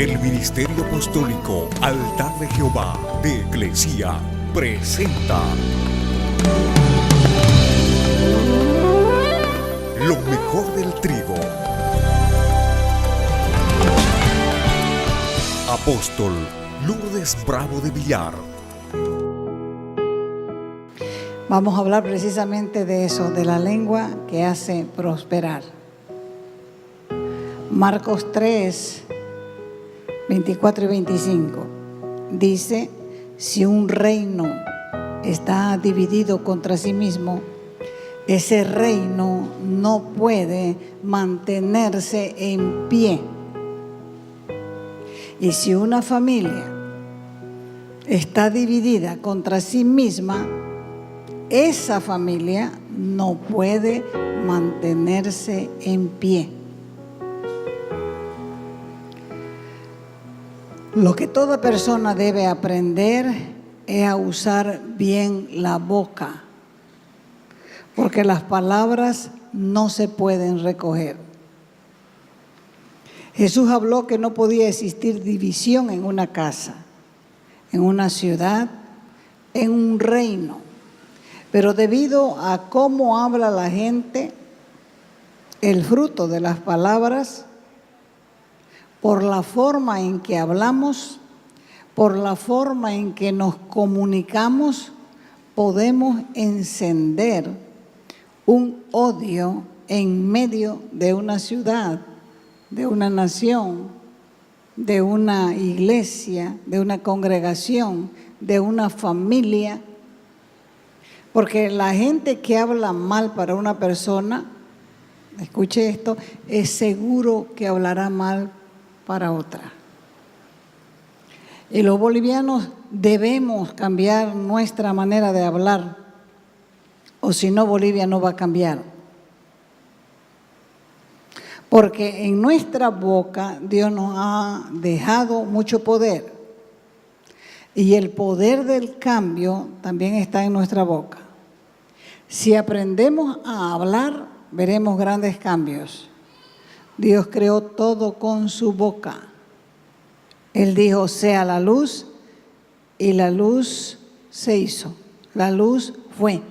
El Ministerio Apostólico Altar de Jehová de Eclesia presenta lo mejor del trigo. Apóstol Lourdes Bravo de Villar. Vamos a hablar precisamente de eso, de la lengua que hace prosperar. Marcos 3, 24 y 25 dice: si un reino está dividido contra sí mismo, ese reino no puede mantenerse en pie. Y si una familia está dividida contra sí misma, esa familia no puede mantenerse en pie. Lo que toda persona debe aprender es a usar bien la boca, porque las palabras no se pueden recoger. Jesús habló que no podía existir división en una casa, en una ciudad, en un reino, pero debido a cómo habla la gente, el fruto de las palabras, por la forma en que hablamos, por la forma en que nos comunicamos, podemos encender un odio en medio de una ciudad, de una nación, de una iglesia, de una congregación, de una familia. Porque la gente que habla mal para una persona, escuche esto, es seguro que hablará mal para otra. Y los bolivianos debemos cambiar nuestra manera de hablar, o si no, Bolivia no va a cambiar. Porque en nuestra boca Dios nos ha dejado mucho poder. Y el poder del cambio también está en nuestra boca. Si aprendemos a hablar, veremos grandes cambios. Dios creó todo con su boca. Él dijo: sea la luz, y la luz se hizo. La luz fue.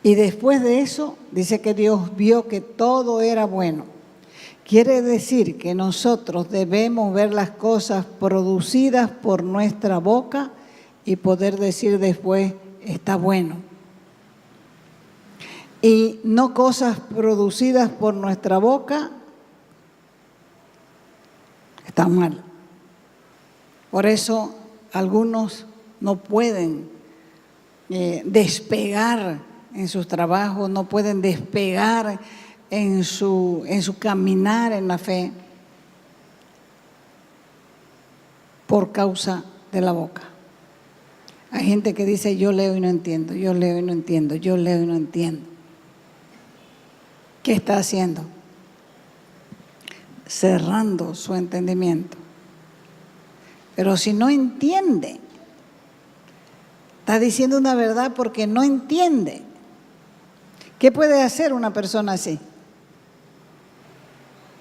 Y después de eso, dice que Dios vio que todo era bueno. Quiere decir que nosotros debemos ver las cosas producidas por nuestra boca y poder decir después: está bueno. Y no cosas producidas por nuestra boca, está mal. Por eso algunos no pueden despegar en sus trabajos, no pueden despegar en su caminar en la fe por causa de la boca. Hay gente que dice: yo leo y no entiendo, yo leo y no entiendo, yo leo y no entiendo. ¿Qué está haciendo? Cerrando su entendimiento. Pero si no entiende, está diciendo una verdad porque no entiende. ¿Qué puede hacer una persona así?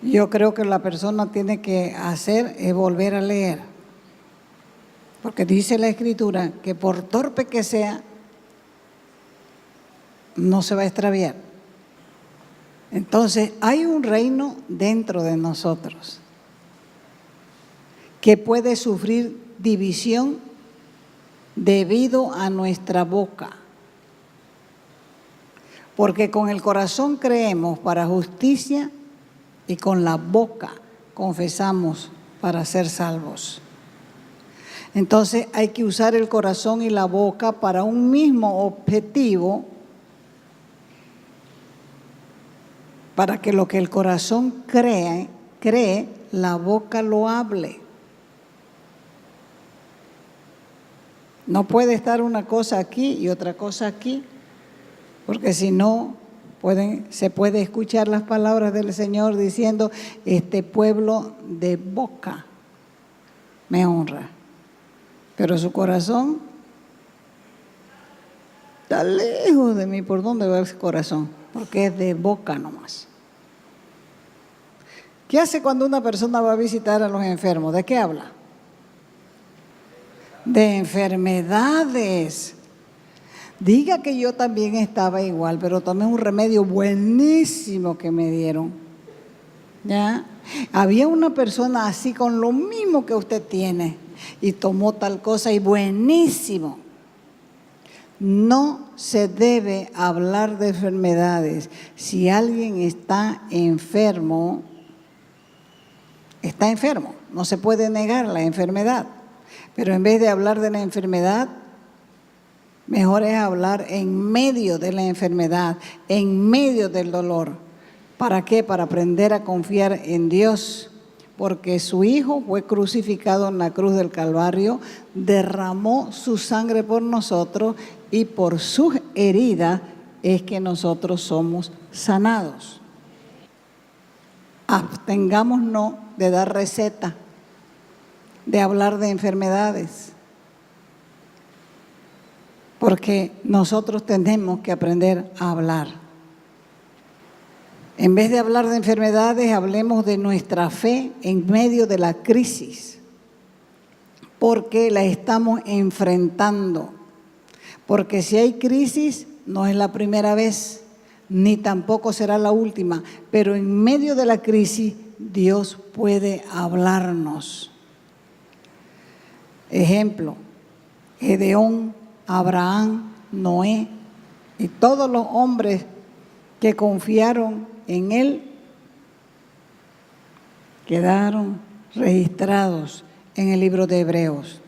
Yo creo que la persona tiene que hacer es volver a leer. Porque dice la Escritura que por torpe que sea, no se va a extraviar. Entonces, hay un reino dentro de nosotros que puede sufrir división debido a nuestra boca. Porque con el corazón creemos para justicia y con la boca confesamos para ser salvos. Entonces, hay que usar el corazón y la boca para un mismo objetivo, para que lo que el corazón cree, la boca lo hable. No puede estar una cosa aquí y otra cosa aquí, porque si no, se puede escuchar las palabras del Señor diciendo: este pueblo de boca me honra, pero su corazón está lejos de mí. ¿Por dónde va ese corazón? Porque es de boca nomás. ¿Qué hace cuando una persona va a visitar a los enfermos? ¿De qué habla? De enfermedades. Diga que yo también estaba igual, pero tomé un remedio buenísimo que me dieron. ¿Ya? Había una persona así con lo mismo que usted tiene y tomó tal cosa y buenísimo. No se debe hablar de enfermedades. Si alguien está enfermo, no se puede negar la enfermedad. Pero en vez de hablar de la enfermedad, mejor es hablar en medio de la enfermedad, en medio del dolor. ¿Para qué? Para aprender a confiar en Dios. Porque su Hijo fue crucificado en la cruz del Calvario, derramó su sangre por nosotros y por sus heridas es que nosotros somos sanados. Abstengámonos de dar receta, de hablar de enfermedades, porque nosotros tenemos que aprender a hablar. En vez de hablar de enfermedades, hablemos de nuestra fe en medio de la crisis, porque la estamos enfrentando. Porque si hay crisis, no es la primera vez, ni tampoco será la última, pero en medio de la crisis, Dios puede hablarnos. Ejemplo, Gedeón, Abraham, Noé y todos los hombres que confiaron en Él quedaron registrados en el libro de Hebreos.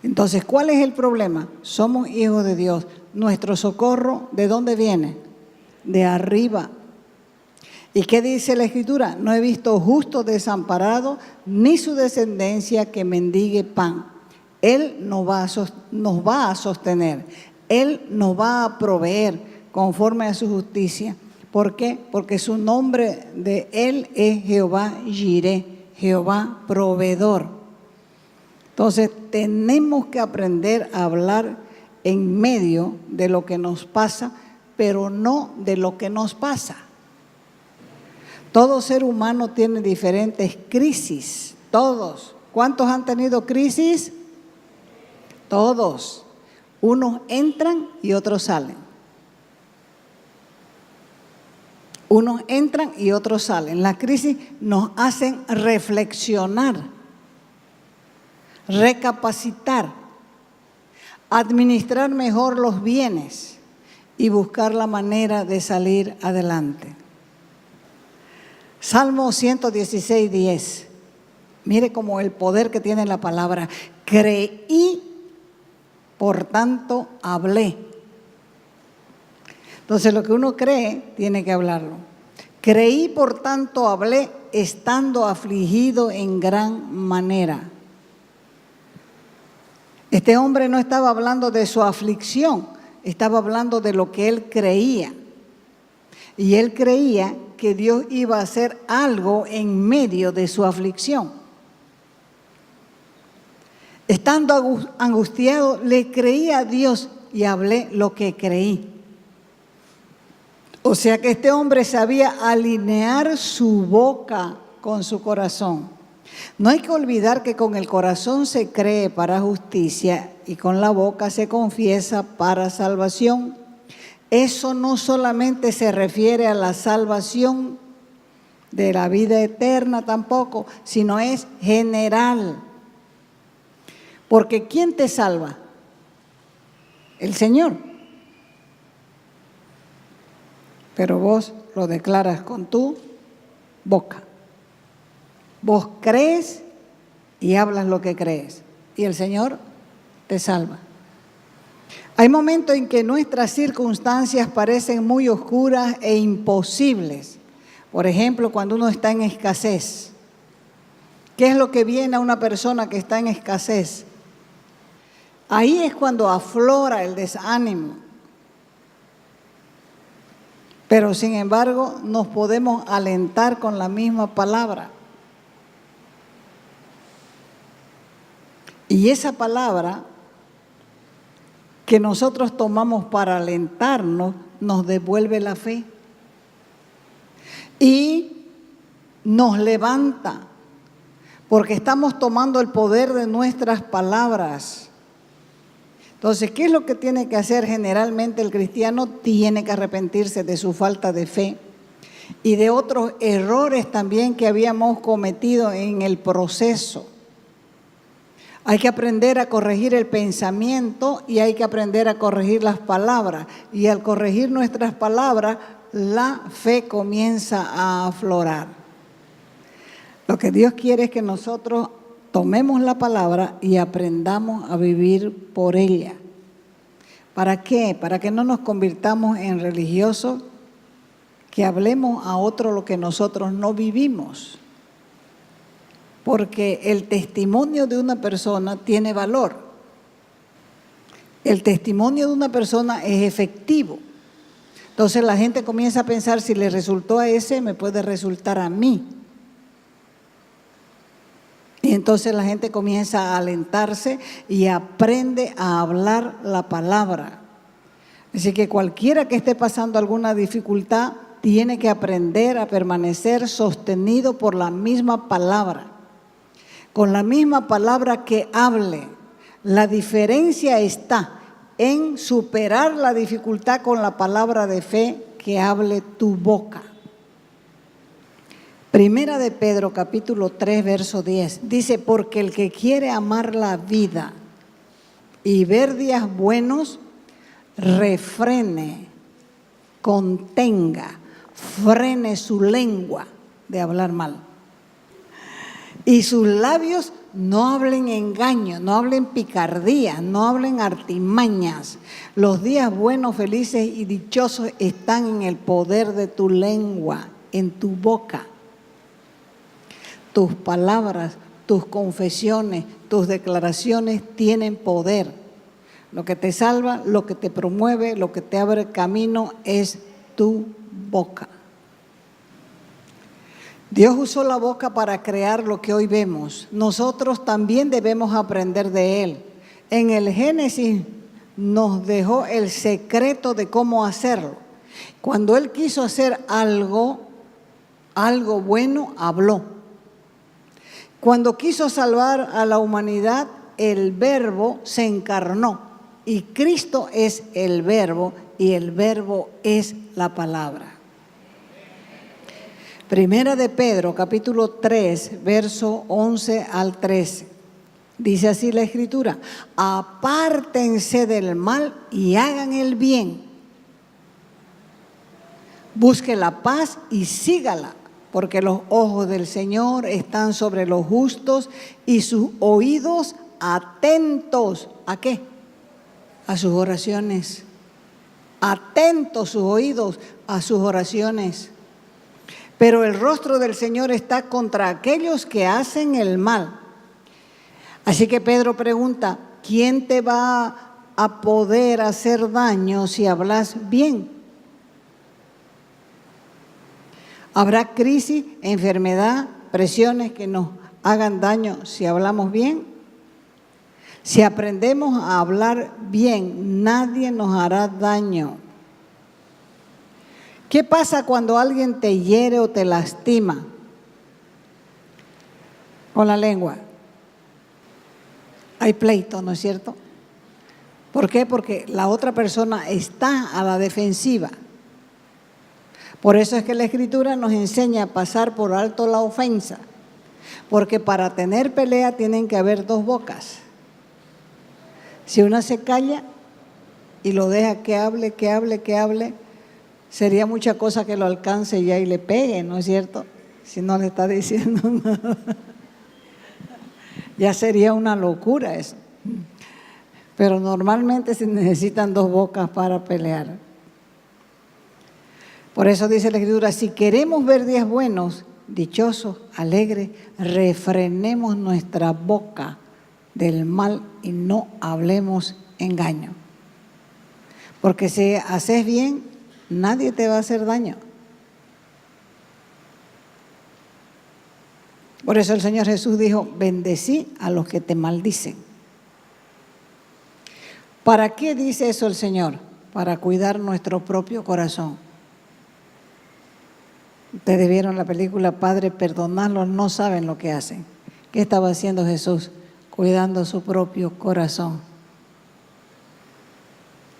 Entonces, ¿cuál es el problema? Somos hijos de Dios. Nuestro socorro, ¿de dónde viene? De arriba. ¿Y qué dice la Escritura? No he visto justo desamparado, ni su descendencia que mendigue pan. Él nos va a sostener. Él nos va a proveer conforme a su justicia. ¿Por qué? Porque su nombre de Él es Jehová Jireh, Jehová proveedor. Entonces, tenemos que aprender a hablar en medio de lo que nos pasa, pero no de lo que nos pasa. Todo ser humano tiene diferentes crisis, todos. ¿Cuántos han tenido crisis? Todos. Unos entran y otros salen. Unos entran y otros salen. Las crisis nos hacen reflexionar, recapacitar, administrar mejor los bienes y buscar la manera de salir adelante. Salmo 116:10. Mire como el poder que tiene la palabra. Creí, por tanto hablé. Entonces lo que uno cree, tiene que hablarlo. Creí, por tanto hablé, estando afligido en gran manera. Este hombre no estaba hablando de su aflicción, estaba hablando de lo que él creía. Y él creía que Dios iba a hacer algo en medio de su aflicción. Estando angustiado, le creí a Dios y hablé lo que creí. O sea que este hombre sabía alinear su boca con su corazón. No hay que olvidar que con el corazón se cree para justicia y con la boca se confiesa para salvación. Eso no solamente se refiere a la salvación de la vida eterna tampoco, sino es general. Porque ¿quién te salva? El Señor. Pero vos lo declaras con tu boca. Vos crees y hablas lo que crees. Y el Señor te salva. Hay momentos en que nuestras circunstancias parecen muy oscuras e imposibles. Por ejemplo, cuando uno está en escasez. ¿Qué es lo que viene a una persona que está en escasez? Ahí es cuando aflora el desánimo. Pero sin embargo, nos podemos alentar con la misma palabra. Y esa palabra que nosotros tomamos para alentarnos, nos devuelve la fe. Y nos levanta, porque estamos tomando el poder de nuestras palabras. Entonces, ¿qué es lo que tiene que hacer generalmente el cristiano? Tiene que arrepentirse de su falta de fe y de otros errores también que habíamos cometido en el proceso. Hay que aprender a corregir el pensamiento y hay que aprender a corregir las palabras. Y al corregir nuestras palabras, la fe comienza a aflorar. Lo que Dios quiere es que nosotros tomemos la palabra y aprendamos a vivir por ella. ¿Para qué? Para que no nos convirtamos en religiosos que hablemos a otro lo que nosotros no vivimos. Porque el testimonio de una persona tiene valor. El testimonio de una persona es efectivo. Entonces la gente comienza a pensar, si le resultó a ese, me puede resultar a mí. Y entonces la gente comienza a alentarse y aprende a hablar la palabra. Así que cualquiera que esté pasando alguna dificultad tiene que aprender a permanecer sostenido por la misma palabra. Con la misma palabra que hable. La diferencia está en superar la dificultad con la palabra de fe que hable tu boca. Primera de Pedro, capítulo 3, verso 10, dice, porque el que quiere amar la vida y ver días buenos, refrene, contenga, frene su lengua de hablar mal. Y sus labios no hablen engaño, no hablen picardía, no hablen artimañas. Los días buenos, felices y dichosos están en el poder de tu lengua, en tu boca. Tus palabras, tus confesiones, tus declaraciones tienen poder. Lo que te salva, lo que te promueve, lo que te abre camino es tu boca. Dios usó la boca para crear lo que hoy vemos. Nosotros también debemos aprender de Él. En el Génesis nos dejó el secreto de cómo hacerlo. Cuando Él quiso hacer algo bueno, habló. Cuando quiso salvar a la humanidad, el Verbo se encarnó. Y Cristo es el Verbo y el Verbo es la palabra. Primera de Pedro, capítulo 3, verso 11 al 13. Dice así la Escritura: apártense del mal y hagan el bien. Busque la paz y sígala, porque los ojos del Señor están sobre los justos y sus oídos atentos. ¿A qué? A sus oraciones. Atentos sus oídos a sus oraciones. Pero el rostro del Señor está contra aquellos que hacen el mal. Así que Pedro pregunta, ¿quién te va a poder hacer daño si hablas bien? ¿Habrá crisis, enfermedad, presiones que nos hagan daño si hablamos bien? Si aprendemos a hablar bien, nadie nos hará daño. ¿Qué pasa cuando alguien te hiere o te lastima con la lengua? Hay pleito, ¿no es cierto? ¿Por qué? Porque la otra persona está a la defensiva. Por eso es que la Escritura nos enseña a pasar por alto la ofensa. Porque para tener pelea tienen que haber dos bocas. Si una se calla y lo deja que hable, sería mucha cosa que lo alcance ya y le pegue, ¿no es cierto? Si no le está diciendo nada. Ya sería una locura eso. Pero normalmente se necesitan dos bocas para pelear. Por eso dice la Escritura, si queremos ver días buenos, dichosos, alegres, refrenemos nuestra boca del mal y no hablemos engaño. Porque si haces bien, nadie te va a hacer daño. Por eso el Señor Jesús dijo, bendecí a los que te maldicen. ¿Para qué dice eso el Señor? Para cuidar nuestro propio corazón. Ustedes vieron la película Padre, perdonadlos, no saben lo que hacen. ¿Qué estaba haciendo Jesús? Cuidando su propio corazón.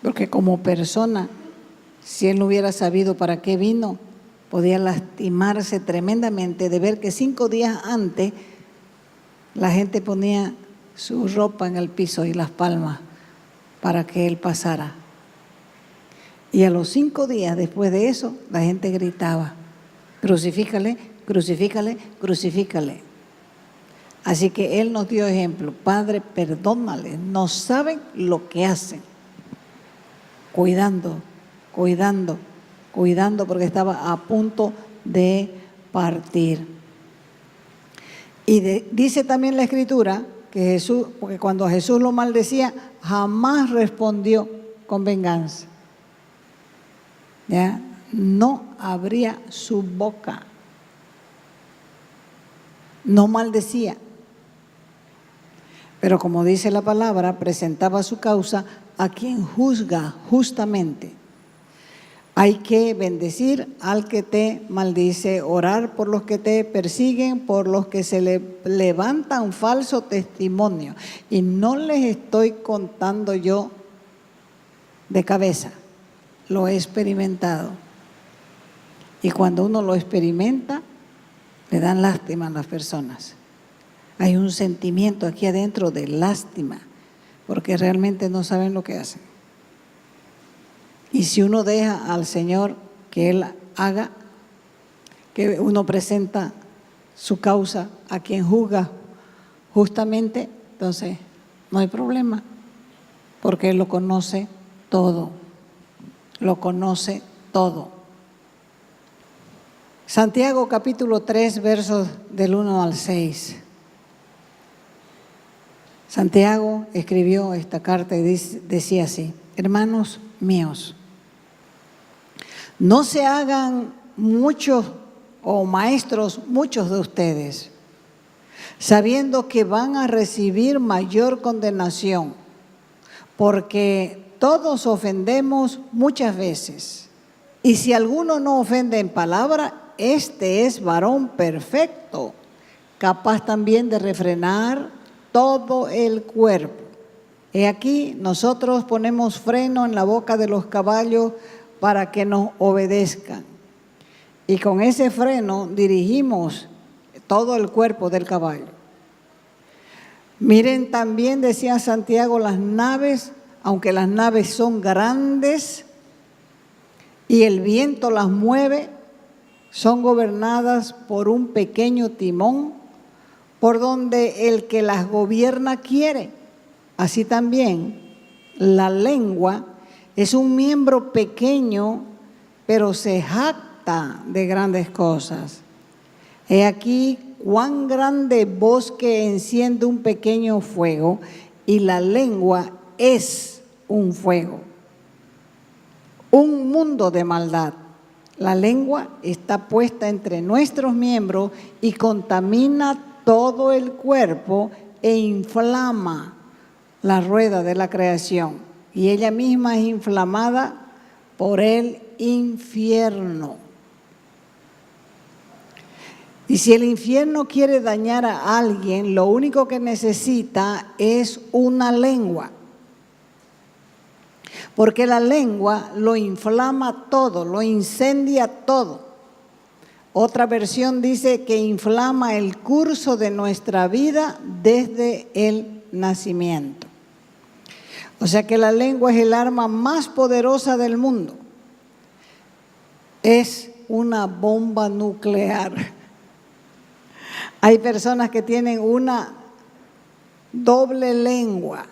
Porque como persona, si él no hubiera sabido para qué vino, podía lastimarse tremendamente de ver que 5 días antes la gente ponía su ropa en el piso y las palmas para que él pasara. Y a los 5 días después de eso, la gente gritaba: crucifícale, crucifícale, crucifícale. Así que él nos dio ejemplo: Padre, perdónales, no saben lo que hacen. Cuidando, cuidando, cuidando, porque estaba a punto de partir. Y dice también la Escritura que Jesús, porque cuando Jesús lo maldecía, jamás respondió con venganza. ¿Ya? No abría su boca, no maldecía. Pero como dice la palabra, presentaba su causa a quien juzga justamente. Hay que bendecir al que te maldice, orar por los que te persiguen, por los que se le levantan falso testimonio. Y no les estoy contando yo de cabeza, lo he experimentado. Y cuando uno lo experimenta, le dan lástima a las personas. Hay un sentimiento aquí adentro de lástima, porque realmente no saben lo que hacen. Y si uno deja al Señor que Él haga, que uno presenta su causa a quien juzga justamente, entonces no hay problema, porque Él lo conoce todo, lo conoce todo. Santiago capítulo 3, versos del 1 al 6. Santiago escribió esta carta y decía así: hermanos míos, no se hagan muchos o maestros muchos de ustedes, sabiendo que van a recibir mayor condenación, porque todos ofendemos muchas veces. Y si alguno no ofende en palabra, este es varón perfecto, capaz también de refrenar todo el cuerpo. He aquí, nosotros ponemos freno en la boca de los caballos para que nos obedezcan. Y con ese freno dirigimos todo el cuerpo del caballo. Miren también, decía Santiago, las naves, aunque las naves son grandes y el viento las mueve, son gobernadas por un pequeño timón, por donde el que las gobierna quiere. Así también la lengua es un miembro pequeño, pero se jacta de grandes cosas. He aquí cuán grande bosque enciende un pequeño fuego, y la lengua es un fuego, un mundo de maldad. La lengua está puesta entre nuestros miembros y contamina todo el cuerpo e inflama la rueda de la creación, y ella misma es inflamada por el infierno. Y si el infierno quiere dañar a alguien, lo único que necesita es una lengua, porque la lengua lo inflama todo, lo incendia todo. Otra versión dice que inflama el curso de nuestra vida desde el nacimiento. O sea que la lengua es el arma más poderosa del mundo. Es una bomba nuclear. Hay personas que tienen una doble lengua.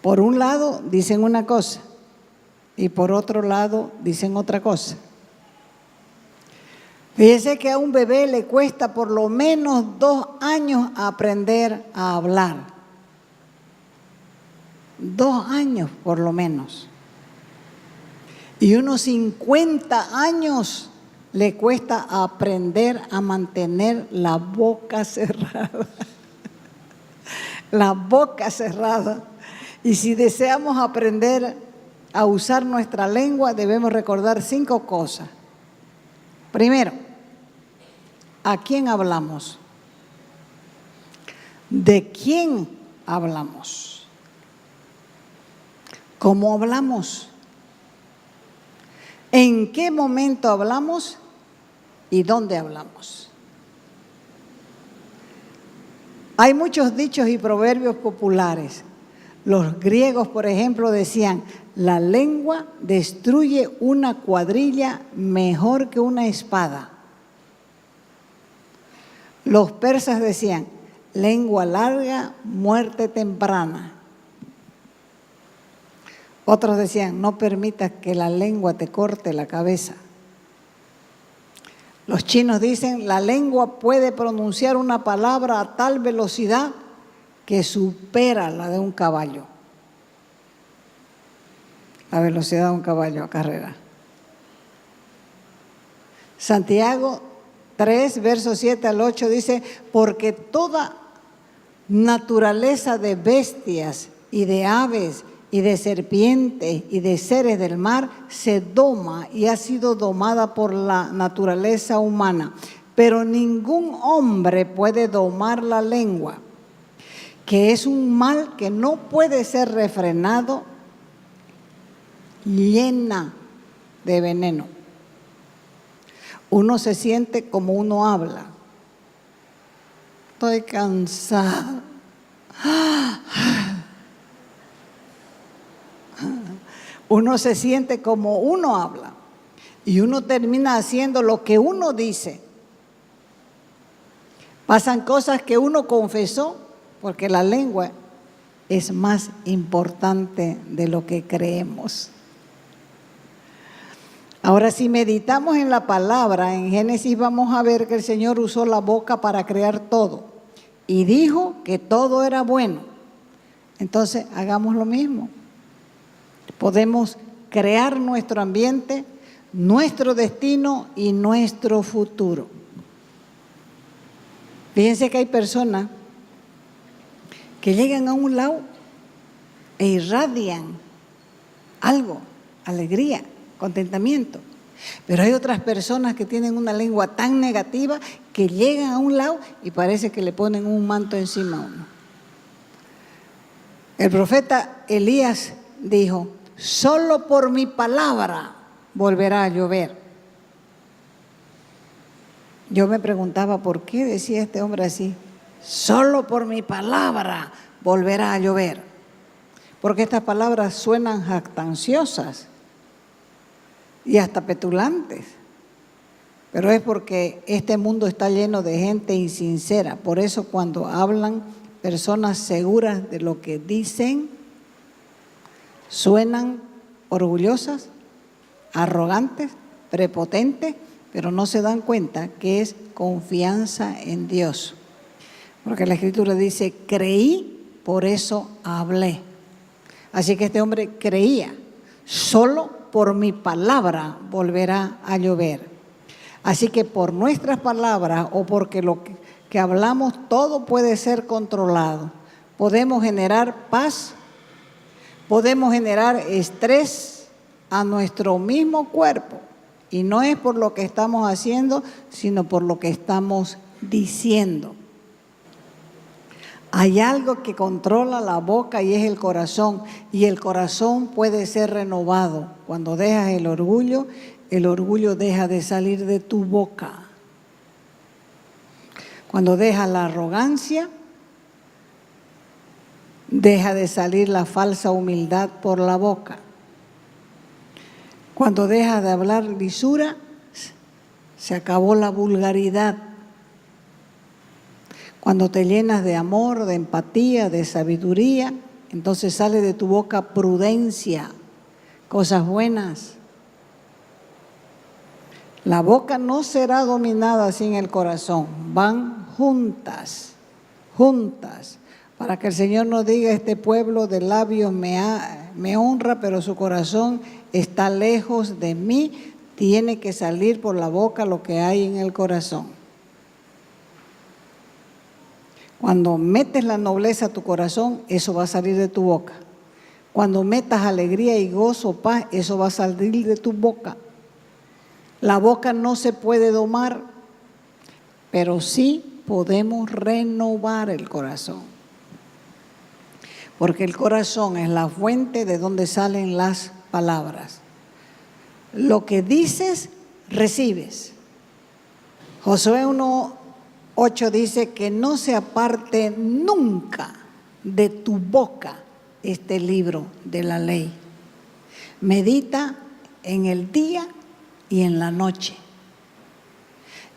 Por un lado dicen una cosa y por otro lado dicen otra cosa. Fíjese que a un bebé le cuesta por lo menos 2 años aprender a hablar. 2 años por lo menos. Y unos 50 años le cuesta aprender a mantener la boca cerrada. La boca cerrada. Y si deseamos aprender a usar nuestra lengua, debemos recordar 5 cosas. Primero, ¿a quién hablamos? ¿De quién hablamos? ¿Cómo hablamos? ¿En qué momento hablamos? ¿Y dónde hablamos? Hay muchos dichos y proverbios populares. Los griegos, por ejemplo, decían: la lengua destruye una cuadrilla mejor que una espada. Los persas decían: lengua larga, muerte temprana. Otros decían: no permitas que la lengua te corte la cabeza. Los chinos dicen: la lengua puede pronunciar una palabra a tal velocidad que supera la de un caballo. La velocidad de un caballo a carrera. Santiago 3, versos 7 al 8 dice: porque toda naturaleza de bestias y de aves y de serpientes y de seres del mar se doma y ha sido domada por la naturaleza humana, pero ningún hombre puede domar la lengua, que es un mal que no puede ser refrenado, llena de veneno. Uno se siente como uno habla. Estoy cansado. Uno se siente como uno habla y uno termina haciendo lo que uno dice. Pasan cosas que uno confesó, porque la lengua es más importante de lo que creemos. Ahora, si meditamos en la palabra, en Génesis vamos a ver que el Señor usó la boca para crear todo y dijo que todo era bueno. Entonces, hagamos lo mismo. Podemos crear nuestro ambiente, nuestro destino y nuestro futuro. Fíjense que hay personas que llegan a un lado e irradian algo, alegría, contentamiento. Pero hay otras personas que tienen una lengua tan negativa que llegan a un lado y parece que le ponen un manto encima a uno. El profeta Elías dijo: solo por mi palabra volverá a llover. Yo me preguntaba por qué decía este hombre así: solo por mi palabra volverá a llover. Porque estas palabras suenan jactanciosas y hasta petulantes. Pero es porque este mundo está lleno de gente insincera. Por eso cuando hablan personas seguras de lo que dicen, suenan orgullosas, arrogantes, prepotentes, pero no se dan cuenta que es confianza en Dios. Porque la Escritura dice: creí, por eso hablé. Así que este hombre creía: solo por mi palabra volverá a llover. Así que por nuestras palabras o porque lo que hablamos, todo puede ser controlado. Podemos generar paz, podemos generar estrés a nuestro mismo cuerpo. Y no es por lo que estamos haciendo, sino por lo que estamos diciendo. Hay algo que controla la boca y es el corazón. Y el corazón puede ser renovado. Cuando dejas el orgullo deja de salir de tu boca. Cuando dejas la arrogancia, deja de salir la falsa humildad por la boca. Cuando dejas de hablar lisura, se acabó la vulgaridad. Cuando te llenas de amor, de empatía, de sabiduría, entonces sale de tu boca prudencia, cosas buenas. La boca no será dominada sin el corazón, van juntas, juntas. Para que el Señor nos diga: este pueblo de labios me honra, pero su corazón está lejos de mí. Tiene que salir por la boca lo que hay en el corazón. Cuando metes la nobleza a tu corazón, eso va a salir de tu boca. Cuando metas alegría y gozo, paz, eso va a salir de tu boca. La boca no se puede domar, pero sí podemos renovar el corazón. Porque el corazón es la fuente de donde salen las palabras. Lo que dices, recibes. Josué 1:8 dice que no se aparte nunca de tu boca este libro de la ley. Medita en el día y en la noche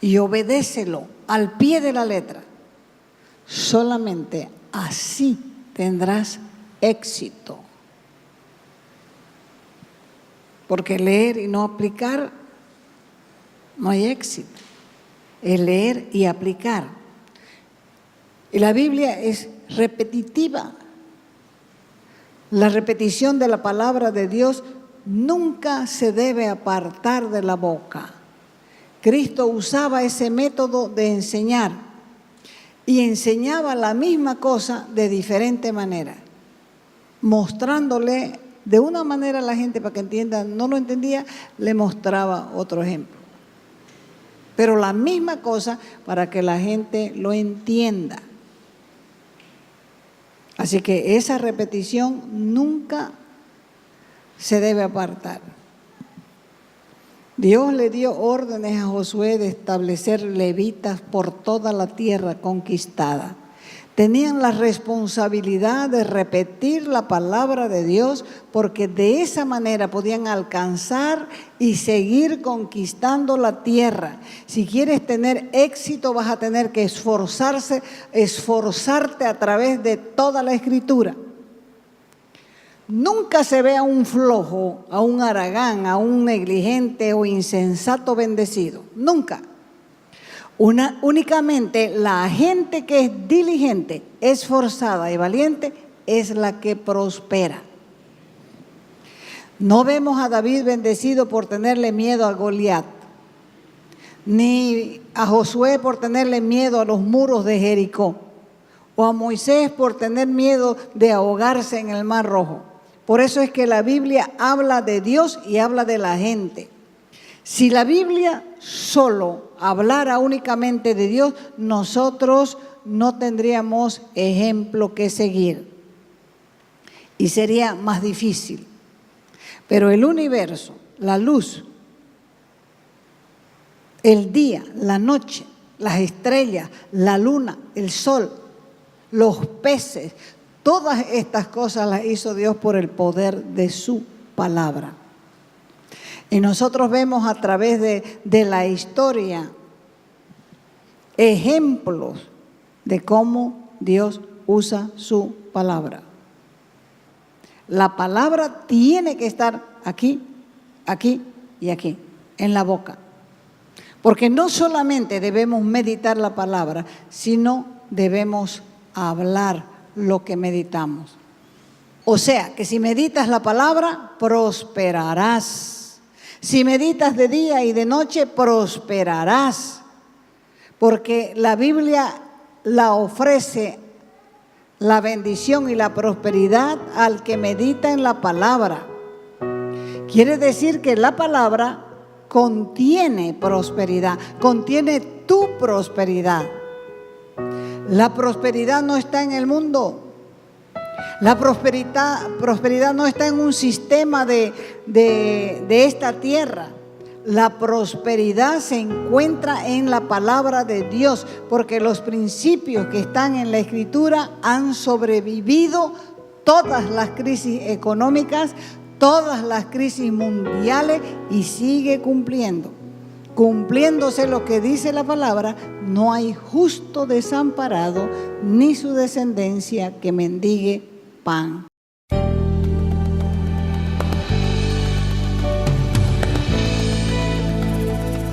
y obedécelo al pie de la letra. Solamente así tendrás éxito. Porque leer y no aplicar, no hay éxito. Es leer y aplicar. Y la Biblia es repetitiva. La repetición de la palabra de Dios nunca se debe apartar de la boca. Cristo usaba ese método de enseñar y enseñaba la misma cosa de diferente manera, mostrándole de una manera a la gente para que entienda. No lo entendía, le mostraba otro ejemplo. Pero la misma cosa para que la gente lo entienda. Así que esa repetición nunca se debe apartar. Dios le dio órdenes a Josué de establecer levitas por toda la tierra conquistada. Tenían la responsabilidad de repetir la palabra de Dios porque de esa manera podían alcanzar y seguir conquistando la tierra. Si quieres tener éxito vas a tener que esforzarte a través de toda la Escritura. Nunca se ve a un flojo, a un haragán, a un negligente o insensato bendecido. Nunca. Únicamente la gente que es diligente, esforzada y valiente es la que prospera. No vemos a David bendecido por tenerle miedo a Goliat, ni a Josué por tenerle miedo a los muros de Jericó, o a Moisés por tener miedo de ahogarse en el Mar Rojo. Por eso es que la Biblia habla de Dios y habla de la gente. Si la Biblia solo hablara únicamente de Dios, nosotros no tendríamos ejemplo que seguir y sería más difícil. Pero el universo, la luz, el día, la noche, las estrellas, la luna, el sol, los peces, todas estas cosas las hizo Dios por el poder de su palabra. Y nosotros vemos a través de la historia ejemplos de cómo Dios usa su palabra. La palabra tiene que estar aquí, aquí y aquí, en la boca. Porque no solamente debemos meditar la palabra, sino debemos hablar lo que meditamos. O sea, que si meditas la palabra, prosperarás. Si meditas de día y de noche, prosperarás. Porque la Biblia la ofrece la bendición y la prosperidad al que medita en la palabra. Quiere decir que la palabra contiene prosperidad, contiene tu prosperidad. La prosperidad no está en el mundo. La prosperidad no está en un sistema de esta tierra. La prosperidad se encuentra en la palabra de Dios, porque los principios que están en la Escritura han sobrevivido todas las crisis económicas, todas las crisis mundiales y sigue cumpliéndose lo que dice la palabra. No hay justo desamparado ni su descendencia que mendigue pan.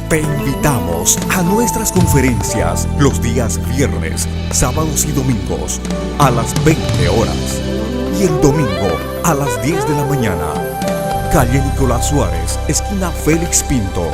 Te invitamos a nuestras conferencias los días viernes, sábados y domingos a las 20 horas y el domingo a las 10 de la mañana. Calle Nicolás Suárez, esquina Félix Pinto.